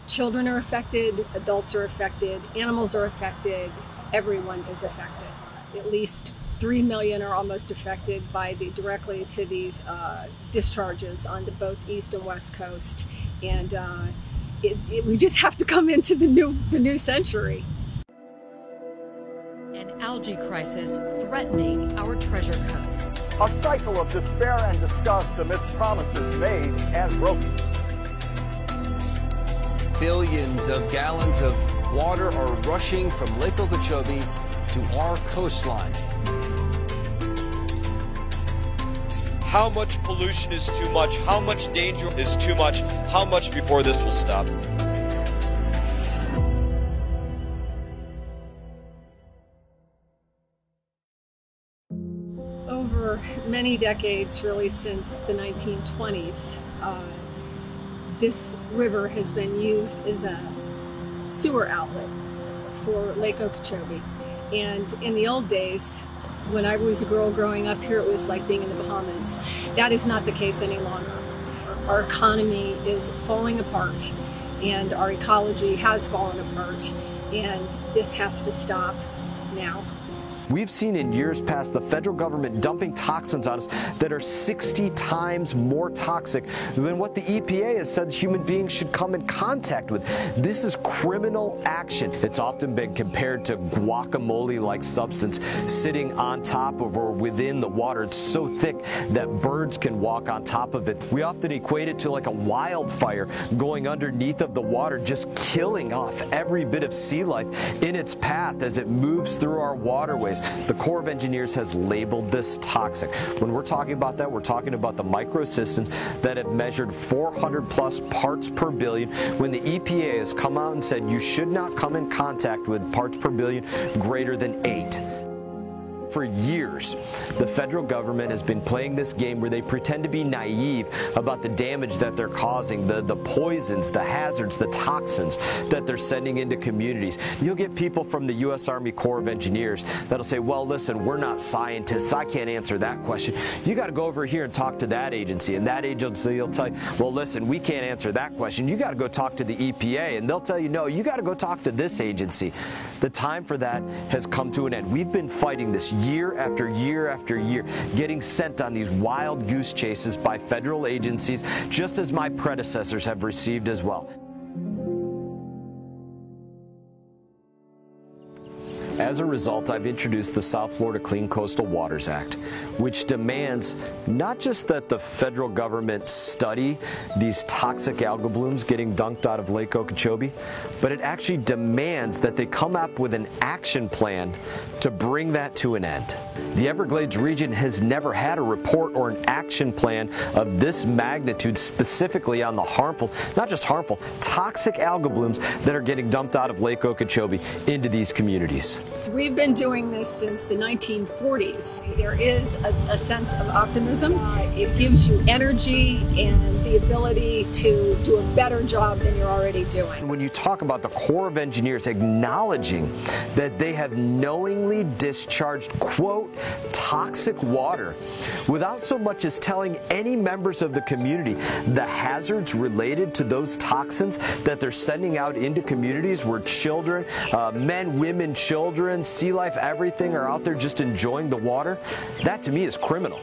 Children are affected, adults are affected, animals are affected, everyone is affected. At least 3 million are almost affected directly to these discharges on the both east and west coast, and we just have to come into the new century. An algae crisis threatening our treasure coast. A cycle of despair and disgust amidst promises made and broken. Billions of gallons of water are rushing from Lake Okeechobee to our coastline. How much pollution is too much? How much danger is too much? How much before this will stop? Over many decades, really since the 1920s, this river has been used as a sewer outlet for Lake Okeechobee. And in the old days, when I was a girl growing up here, it was like being in the Bahamas. That is not the case any longer. Our economy is falling apart, and our ecology has fallen apart, and this has to stop now. We've seen in years past the federal government dumping toxins on us that are 60 times more toxic than what the EPA has said human beings should come in contact with. This is criminal action. It's often been compared to guacamole-like substance sitting on top of or within the water. It's so thick that birds can walk on top of it. We often equate it to like a wildfire going underneath of the water, just killing off every bit of sea life in its path as it moves through our waterways. The Corps of Engineers has labeled this toxic. When we're talking about that, we're talking about the microsystems that have measured 400 plus parts per billion, when the EPA has come out and said you should not come in contact with parts per billion greater than 8. For years, the federal government has been playing this game where they pretend to be naive about the damage that they're causing, the poisons, the hazards, the toxins that they're sending into communities. You'll get people from the U.S. Army Corps of Engineers that'll say, well, listen, we're not scientists. I can't answer that question. You got to go over here and talk to that agency, and that agency will tell you, well, listen, we can't answer that question. You got to go talk to the EPA, and they'll tell you, no, you got to go talk to this agency. The time for that has come to an end. We've been fighting this year after year after year, getting sent on these wild goose chases by federal agencies, just as my predecessors have received as well. As a result, I've introduced the South Florida Clean Coastal Waters Act, which demands not just that the federal government study these toxic algal blooms getting dumped out of Lake Okeechobee, but it actually demands that they come up with an action plan to bring that to an end. The Everglades region has never had a report or an action plan of this magnitude specifically on the harmful, not just harmful, toxic algal blooms that are getting dumped out of Lake Okeechobee into these communities. We've been doing this since the 1940s. There is a sense of optimism. It gives you energy and the ability to do a better job than you're already doing. When you talk about the Corps of Engineers acknowledging that they have knowingly discharged, quote, toxic water without so much as telling any members of the community the hazards related to those toxins that they're sending out into communities where children, men, women, children, sea life, everything are out there just enjoying the water, that to me is criminal.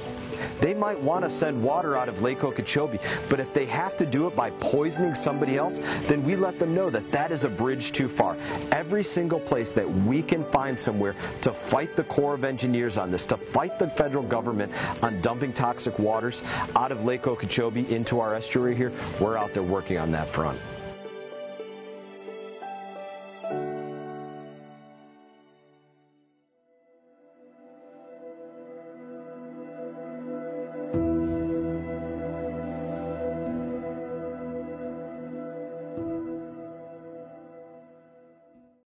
They might want to send water out of Lake Okeechobee, but if they have to do it by poisoning somebody else, then we let them know that that is a bridge too far. Every single place that we can find somewhere to fight the Corps of Engineers on this, to fight the federal government on dumping toxic waters out of Lake Okeechobee into our estuary here, we're out there working on that front.